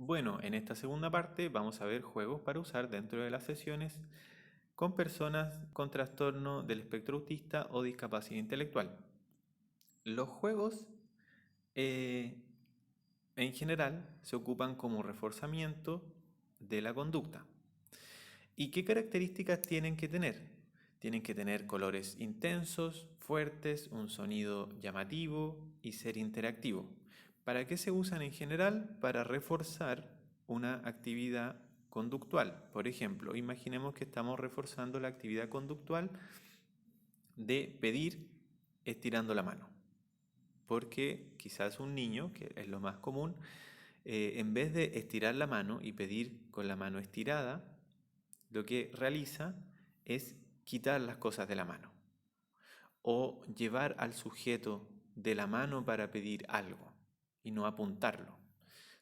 Bueno, en esta segunda parte vamos a ver juegos para usar dentro de las sesiones con personas con trastorno del espectro autista o discapacidad intelectual. Los juegos eh, en general se ocupan como reforzamiento de la conducta. ¿Y qué características tienen que tener? Tienen que tener colores intensos, fuertes, un sonido llamativo y ser interactivo. ¿Para qué se usan en general? Para reforzar una actividad conductual. Por ejemplo, imaginemos que estamos reforzando la actividad conductual de pedir estirando la mano. Porque quizás un niño, que es lo más común, en vez de estirar la mano y pedir con la mano estirada, lo que realiza es quitar las cosas de la mano o llevar al sujeto de la mano para pedir algo y no apuntarlo.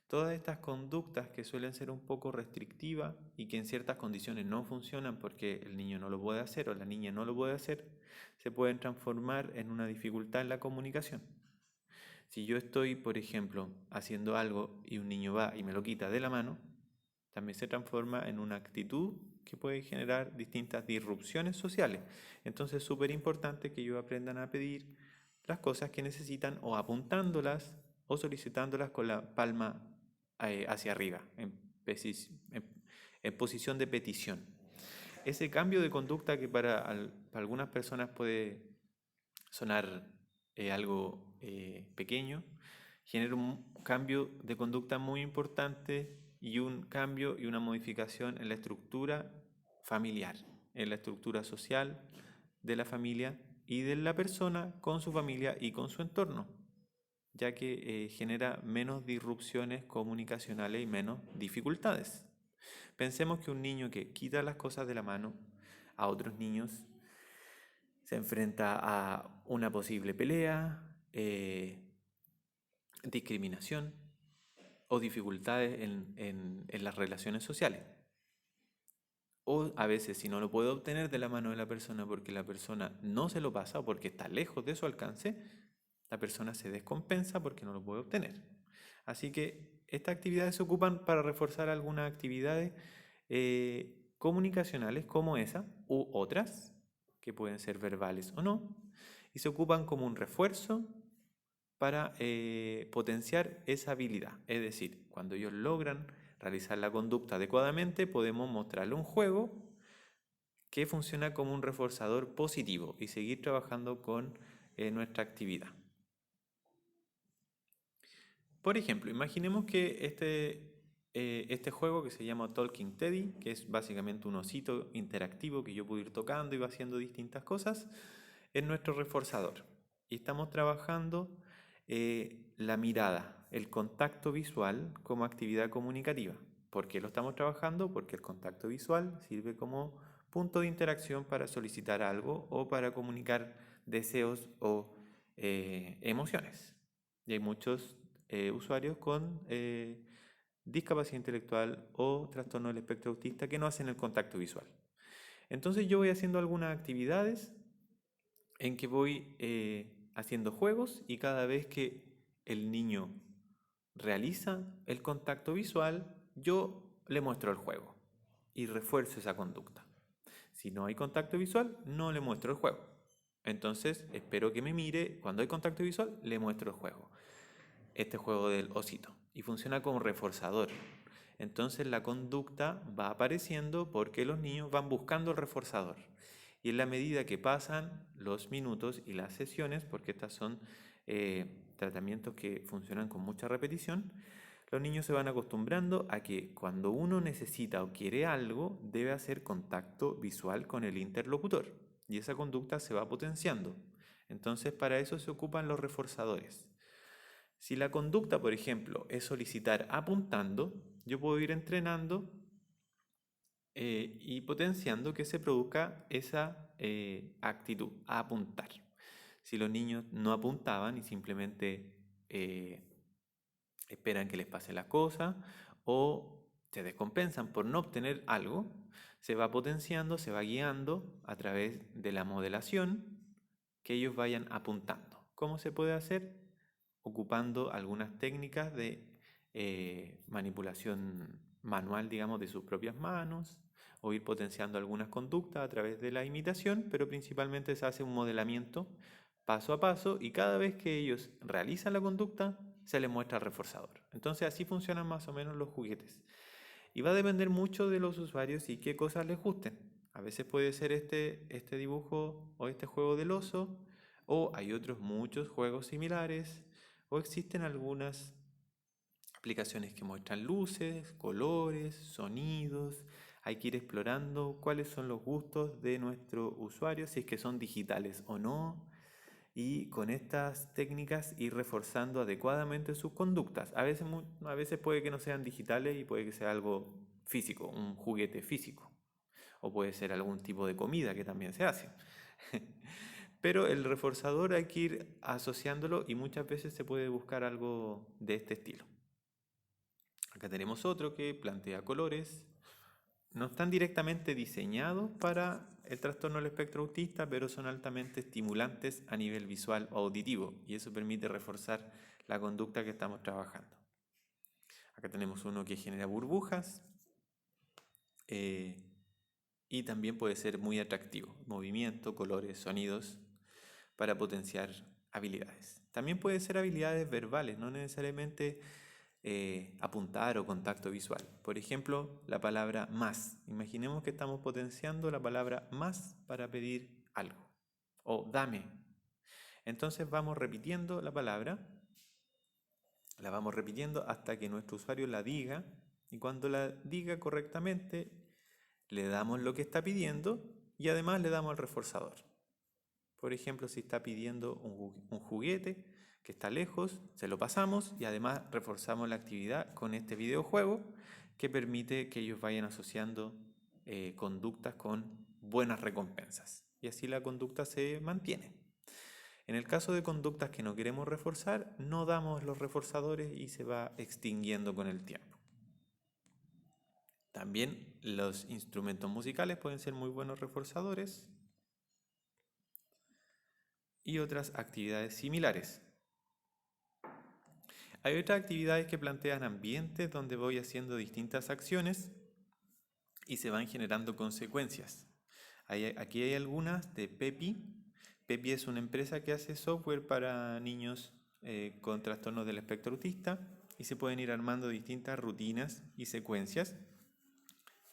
Todas estas conductas que suelen ser un poco restrictivas y que en ciertas condiciones no funcionan porque el niño no lo puede hacer o la niña no lo puede hacer, se pueden transformar en una dificultad en la comunicación. Si yo estoy, por ejemplo, haciendo algo y un niño va y me lo quita de la mano, también se transforma en una actitud que puede generar distintas disrupciones sociales. Entonces es súper importante que ellos aprendan a pedir las cosas que necesitan o apuntándolas o solicitándolas con la palma hacia arriba, en posición de petición. Ese cambio de conducta que para algunas personas puede sonar algo pequeño, genera un cambio de conducta muy importante y un cambio y una modificación en la estructura familiar, en la estructura social de la familia y de la persona con su familia y con su entorno, ya que genera menos disrupciones comunicacionales y menos dificultades. Pensemos que un niño que quita las cosas de la mano a otros niños se enfrenta a una posible pelea, discriminación o dificultades en las relaciones sociales. O a veces si no lo puede obtener de la mano de la persona porque la persona no se lo pasa o porque está lejos de su alcance, la persona se descompensa porque no lo puede obtener. Así que estas actividades se ocupan para reforzar algunas actividades comunicacionales como esa u otras, que pueden ser verbales o no, y se ocupan como un refuerzo para potenciar esa habilidad. Es decir, cuando ellos logran realizar la conducta adecuadamente, podemos mostrarle un juego que funciona como un reforzador positivo y seguir trabajando con nuestra actividad. Por ejemplo, imaginemos que este juego que se llama Talking Teddy, que es básicamente un osito interactivo que yo puedo ir tocando y va haciendo distintas cosas, es nuestro reforzador. Y estamos trabajando la mirada, el contacto visual como actividad comunicativa. ¿Por qué lo estamos trabajando? Porque el contacto visual sirve como punto de interacción para solicitar algo o para comunicar deseos o emociones. Y hay muchos usuarios con discapacidad intelectual o trastorno del espectro autista que no hacen el contacto visual. Entonces yo voy haciendo algunas actividades en que voy haciendo juegos y cada vez que el niño realiza el contacto visual, yo le muestro el juego y refuerzo esa conducta. Si no hay contacto visual, no le muestro el juego. Entonces espero que me mire, cuando hay contacto visual, le muestro el juego, este juego del osito, y funciona como reforzador. Entonces la conducta va apareciendo porque los niños van buscando el reforzador. Y en la medida que pasan los minutos y las sesiones, porque estas son tratamientos que funcionan con mucha repetición, los niños se van acostumbrando a que cuando uno necesita o quiere algo, debe hacer contacto visual con el interlocutor. Y esa conducta se va potenciando. Entonces para eso se ocupan los reforzadores. Si la conducta, por ejemplo, es solicitar apuntando, yo puedo ir entrenando y potenciando que se produzca esa actitud, a apuntar. Si los niños no apuntaban y simplemente esperan que les pase la cosa o se descompensan por no obtener algo, se va potenciando, se va guiando a través de la modelación que ellos vayan apuntando. ¿Cómo se puede hacer? Ocupando algunas técnicas de manipulación manual, digamos, de sus propias manos, o ir potenciando algunas conductas a través de la imitación, pero principalmente se hace un modelamiento paso a paso y cada vez que ellos realizan la conducta se les muestra el reforzador. Entonces así funcionan más o menos los juguetes. Y va a depender mucho de los usuarios y qué cosas les gusten. A veces puede ser este dibujo o este juego del oso, o hay otros muchos juegos similares, o existen algunas aplicaciones que muestran luces, colores, sonidos. Hay que ir explorando cuáles son los gustos de nuestro usuario, si es que son digitales o no, y con estas técnicas ir reforzando adecuadamente sus conductas. A veces puede que no sean digitales y puede que sea algo físico, un juguete físico, o puede ser algún tipo de comida que también se hace. Pero el reforzador hay que ir asociándolo y muchas veces se puede buscar algo de este estilo. Acá tenemos otro que plantea colores. No están directamente diseñados para el trastorno del espectro autista, pero son altamente estimulantes a nivel visual o auditivo y eso permite reforzar la conducta que estamos trabajando. Acá tenemos uno que genera burbujas y también puede ser muy atractivo. Movimiento, colores, sonidos para potenciar habilidades. También puede ser habilidades verbales, no necesariamente apuntar o contacto visual. Por ejemplo, la palabra más. Imaginemos que estamos potenciando la palabra más para pedir algo. O dame. Entonces vamos repitiendo la palabra, la vamos repitiendo hasta que nuestro usuario la diga y cuando la diga correctamente le damos lo que está pidiendo y además le damos el reforzador. Por ejemplo, si está pidiendo un juguete que está lejos, se lo pasamos y además reforzamos la actividad con este videojuego que permite que ellos vayan asociando conductas con buenas recompensas. Y así la conducta se mantiene. En el caso de conductas que no queremos reforzar, no damos los reforzadores y se va extinguiendo con el tiempo. También los instrumentos musicales pueden ser muy buenos reforzadores y otras actividades similares. Hay otras actividades que plantean ambientes donde voy haciendo distintas acciones y se van generando consecuencias. Aquí hay algunas de Pepi. Pepi es una empresa que hace software para niños con trastornos del espectro autista y se pueden ir armando distintas rutinas y secuencias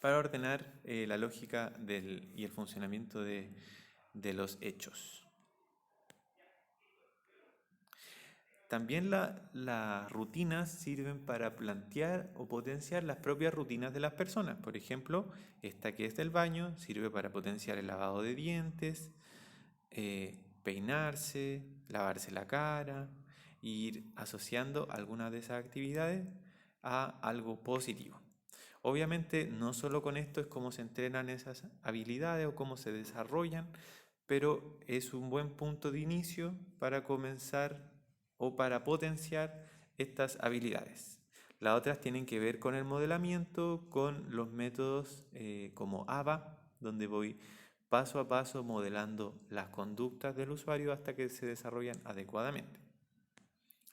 para ordenar la lógica y el funcionamiento de los hechos. También las rutinas sirven para plantear o potenciar las propias rutinas de las personas. Por ejemplo, esta que es del baño sirve para potenciar el lavado de dientes, peinarse, lavarse la cara, e ir asociando algunas de esas actividades a algo positivo. Obviamente no solo con esto es cómo se entrenan esas habilidades o cómo se desarrollan, pero es un buen punto de inicio para comenzar o para potenciar estas habilidades. Las otras tienen que ver con el modelamiento, con los métodos como ABA, donde voy paso a paso modelando las conductas del usuario hasta que se desarrollan adecuadamente.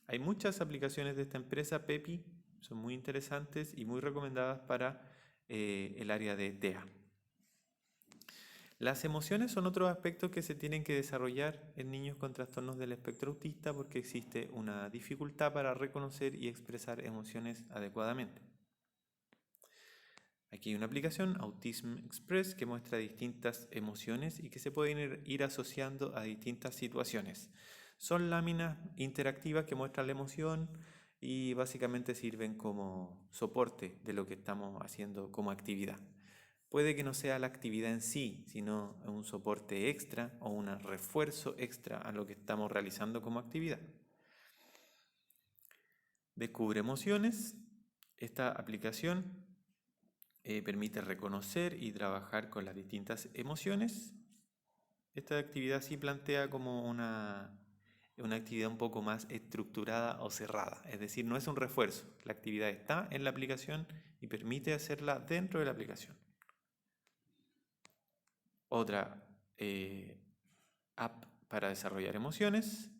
Hay muchas aplicaciones de esta empresa, Pepi, son muy interesantes y muy recomendadas para el área de TEA. Las emociones son otros aspectos que se tienen que desarrollar en niños con trastornos del espectro autista porque existe una dificultad para reconocer y expresar emociones adecuadamente. Aquí hay una aplicación, Autism Express, que muestra distintas emociones y que se pueden ir asociando a distintas situaciones. Son láminas interactivas que muestran la emoción y básicamente sirven como soporte de lo que estamos haciendo como actividad. Puede que no sea la actividad en sí, sino un soporte extra o un refuerzo extra a lo que estamos realizando como actividad. Descubre emociones. Esta aplicación permite reconocer y trabajar con las distintas emociones. Esta actividad sí plantea como una actividad un poco más estructurada o cerrada, es decir, no es un refuerzo, la actividad está en la aplicación y permite hacerla dentro de la aplicación. Otra app para desarrollar emociones,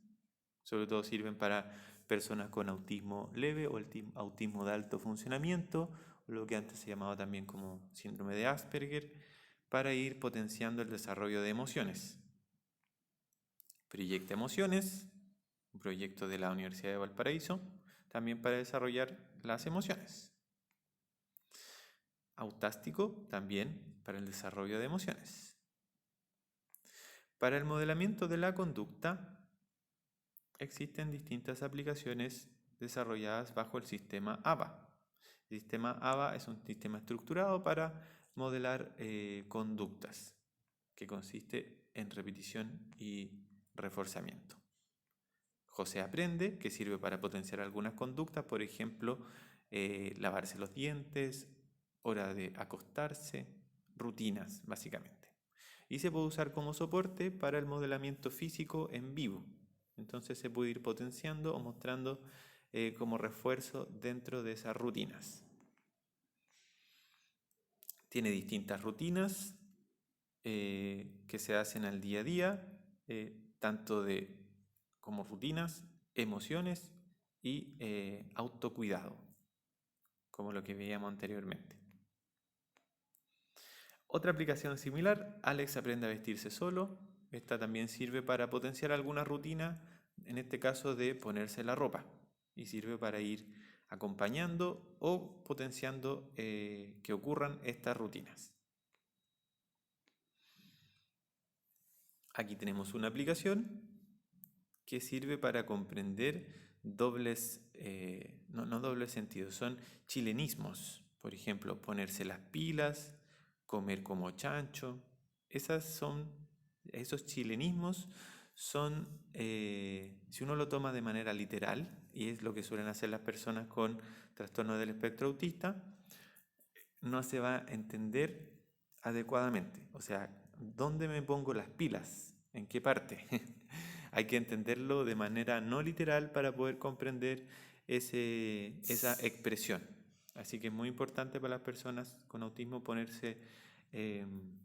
sobre todo sirven para personas con autismo leve o el autismo de alto funcionamiento, lo que antes se llamaba también como síndrome de Asperger, para ir potenciando el desarrollo de emociones. Proyecta Emociones, un proyecto de la Universidad de Valparaíso, también para desarrollar las emociones. Autástico, también para el desarrollo de emociones. Para el modelamiento de la conducta, existen distintas aplicaciones desarrolladas bajo el sistema ABA. El sistema ABA es un sistema estructurado para modelar conductas, que consiste en repetición y reforzamiento. José Aprende, que sirve para potenciar algunas conductas, por ejemplo, lavarse los dientes, hora de acostarse, rutinas, básicamente. Y se puede usar como soporte para el modelamiento físico en vivo. Entonces se puede ir potenciando o mostrando como refuerzo dentro de esas rutinas. Tiene distintas rutinas que se hacen al día a día, tanto como rutinas, emociones y autocuidado, como lo que veíamos anteriormente. Otra aplicación similar, Alex aprende a vestirse solo. Esta también sirve para potenciar alguna rutina, en este caso de ponerse la ropa, y sirve para ir acompañando o potenciando que ocurran estas rutinas. Aquí tenemos una aplicación que sirve para comprender dobles, no dobles sentidos, son chilenismos. Por ejemplo, ponerse las pilas, comer como chancho. Esos chilenismos son, si uno lo toma de manera literal, y es lo que suelen hacer las personas con trastorno del espectro autista, no se va a entender adecuadamente. O sea, ¿dónde me pongo las pilas? ¿En qué parte? Hay que entenderlo de manera no literal para poder comprender esa expresión. Así que es muy importante para las personas con autismo ponerse en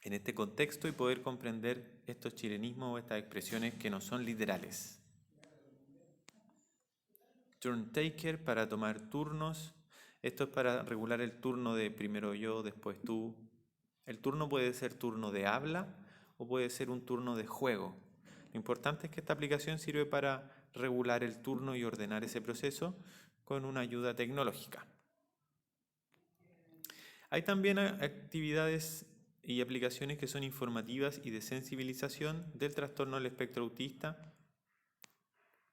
este contexto y poder comprender estos chilenismos o estas expresiones que no son literales. Turn taker para tomar turnos. Esto es para regular el turno de primero yo, después tú. El turno puede ser turno de habla o puede ser un turno de juego. Lo importante es que esta aplicación sirve para regular el turno y ordenar ese proceso con una ayuda tecnológica. Hay también actividades y aplicaciones que son informativas y de sensibilización del trastorno del espectro autista.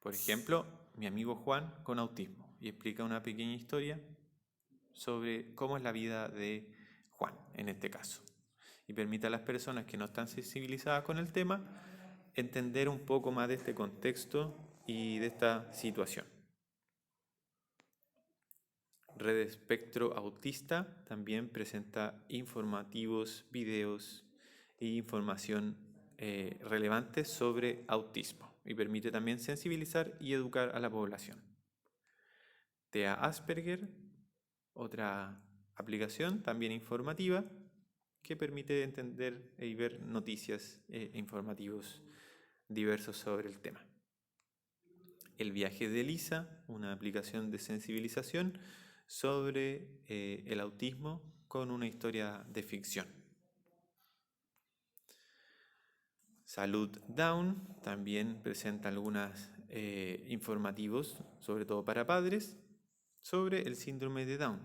Por ejemplo, mi amigo Juan con autismo, y explica una pequeña historia sobre cómo es la vida de Juan en este caso, y permite a las personas que no están sensibilizadas con el tema entender un poco más de este contexto y de esta situación. Red Espectro Autista también presenta informativos, videos e información relevante sobre autismo y permite también sensibilizar y educar a la población. TEA Asperger, otra aplicación también informativa que permite entender y ver noticias e informativos diversos sobre el tema. El viaje de Lisa, una aplicación de sensibilización sobre el autismo con una historia de ficción. Salud Down también presenta algunos informativos, sobre todo para padres, sobre el síndrome de Down.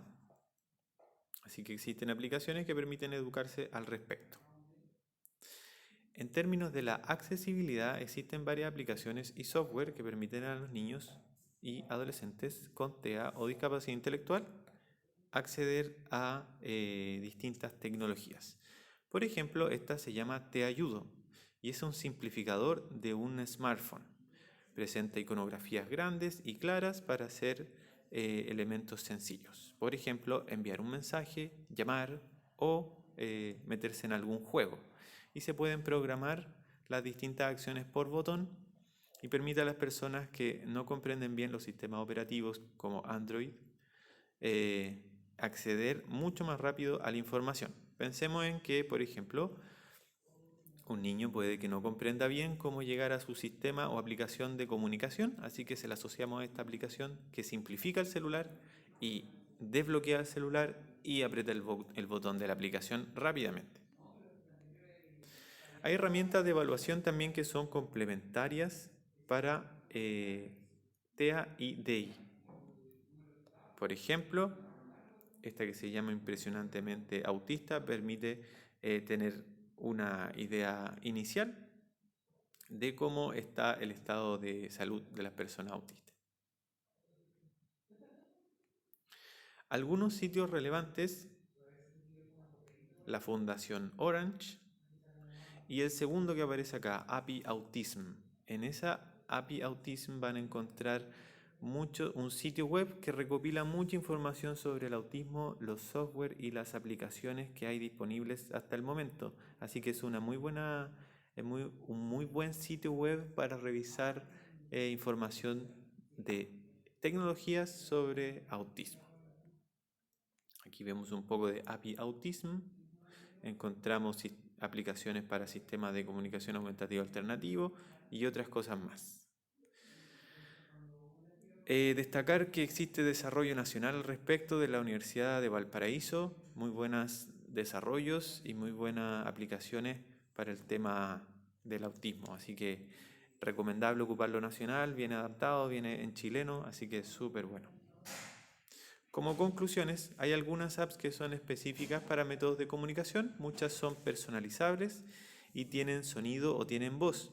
Así que existen aplicaciones que permiten educarse al respecto. En términos de la accesibilidad, existen varias aplicaciones y software que permiten a los niños y adolescentes con TEA o discapacidad intelectual acceder a distintas tecnologías. Por ejemplo, esta se llama Te Ayudo y es un simplificador de un smartphone. Presenta iconografías grandes y claras para hacer elementos sencillos. Por ejemplo, enviar un mensaje, llamar o meterse en algún juego. Y se pueden programar las distintas acciones por botón y permite a las personas que no comprenden bien los sistemas operativos como Android acceder mucho más rápido a la información. Pensemos en que, por ejemplo, Un niño puede que no comprenda bien cómo llegar a su sistema o aplicación de comunicación, así que se le asociamos a esta aplicación que simplifica el celular y desbloquea el celular y aprieta el botón de la aplicación rápidamente. Hay herramientas de evaluación también que son complementarias para TEA y DEI. Por ejemplo, esta que se llama Impresionantemente Autista permite tener una idea inicial de cómo está el estado de salud de las personas autistas. Algunos sitios relevantes, la Fundación Orange y el segundo que aparece acá, API Autism. En esa API Autism van a encontrar un sitio web que recopila mucha información sobre el autismo, los software y las aplicaciones que hay disponibles hasta el momento. Así que es un muy buen sitio web para revisar información de tecnologías sobre autismo. Aquí vemos un poco de API Autism. Encontramos aplicaciones para sistemas de comunicación aumentativa alternativo y otras cosas más. Destacar que existe desarrollo nacional al respecto de la Universidad de Valparaíso, muy buenos desarrollos y muy buenas aplicaciones para el tema del autismo, así que recomendable ocuparlo nacional, viene adaptado, viene en chileno, así que es súper bueno. Como conclusiones, hay algunas apps que son específicas para métodos de comunicación, muchas son personalizables y tienen sonido o tienen voz.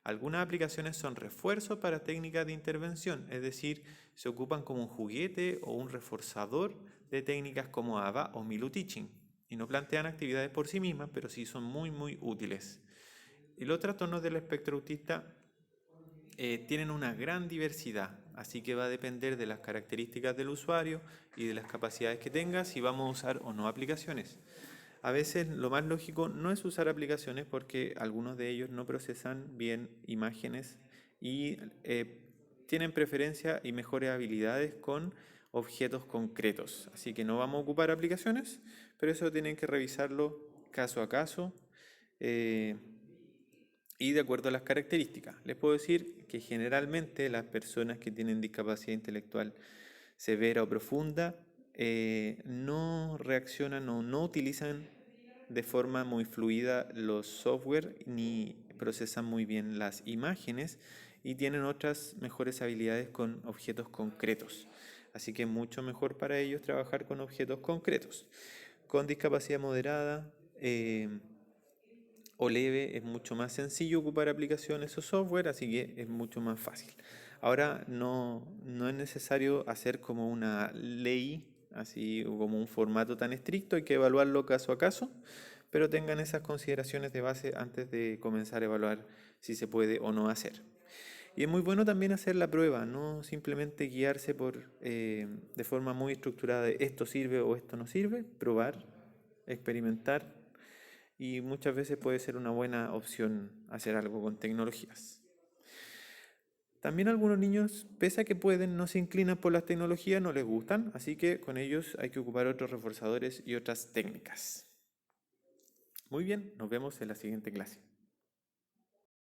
Algunas aplicaciones son refuerzos para técnicas de intervención, es decir, se ocupan como un juguete o un reforzador de técnicas como ABA o Milu Teaching y no plantean actividades por sí mismas, pero sí son muy útiles. Y los trastornos del espectro autista tienen una gran diversidad, así que va a depender de las características del usuario y de las capacidades que tenga si vamos a usar o no aplicaciones. A veces lo más lógico no es usar aplicaciones porque algunos de ellos no procesan bien imágenes y tienen preferencia y mejores habilidades con objetos concretos. Así que no vamos a ocupar aplicaciones, pero eso tienen que revisarlo caso a caso y de acuerdo a las características. Les puedo decir que generalmente las personas que tienen discapacidad intelectual severa o profunda no reaccionan o no utilizan de forma muy fluida los software ni procesan muy bien las imágenes y tienen otras mejores habilidades con objetos concretos. Así que es mucho mejor para ellos trabajar con objetos concretos. Con discapacidad moderada o leve es mucho más sencillo ocupar aplicaciones o software, así que es mucho más fácil. Ahora no es necesario hacer como una ley, así como un formato tan estricto, hay que evaluarlo caso a caso, pero tengan esas consideraciones de base antes de comenzar a evaluar si se puede o no hacer. Y es muy bueno también hacer la prueba, no simplemente guiarse de forma muy estructurada de esto sirve o esto no sirve, probar, experimentar y muchas veces puede ser una buena opción hacer algo con tecnologías. También algunos niños, pese a que pueden, no se inclinan por las tecnologías, no les gustan, así que con ellos hay que ocupar otros reforzadores y otras técnicas. Muy bien, nos vemos en la siguiente clase.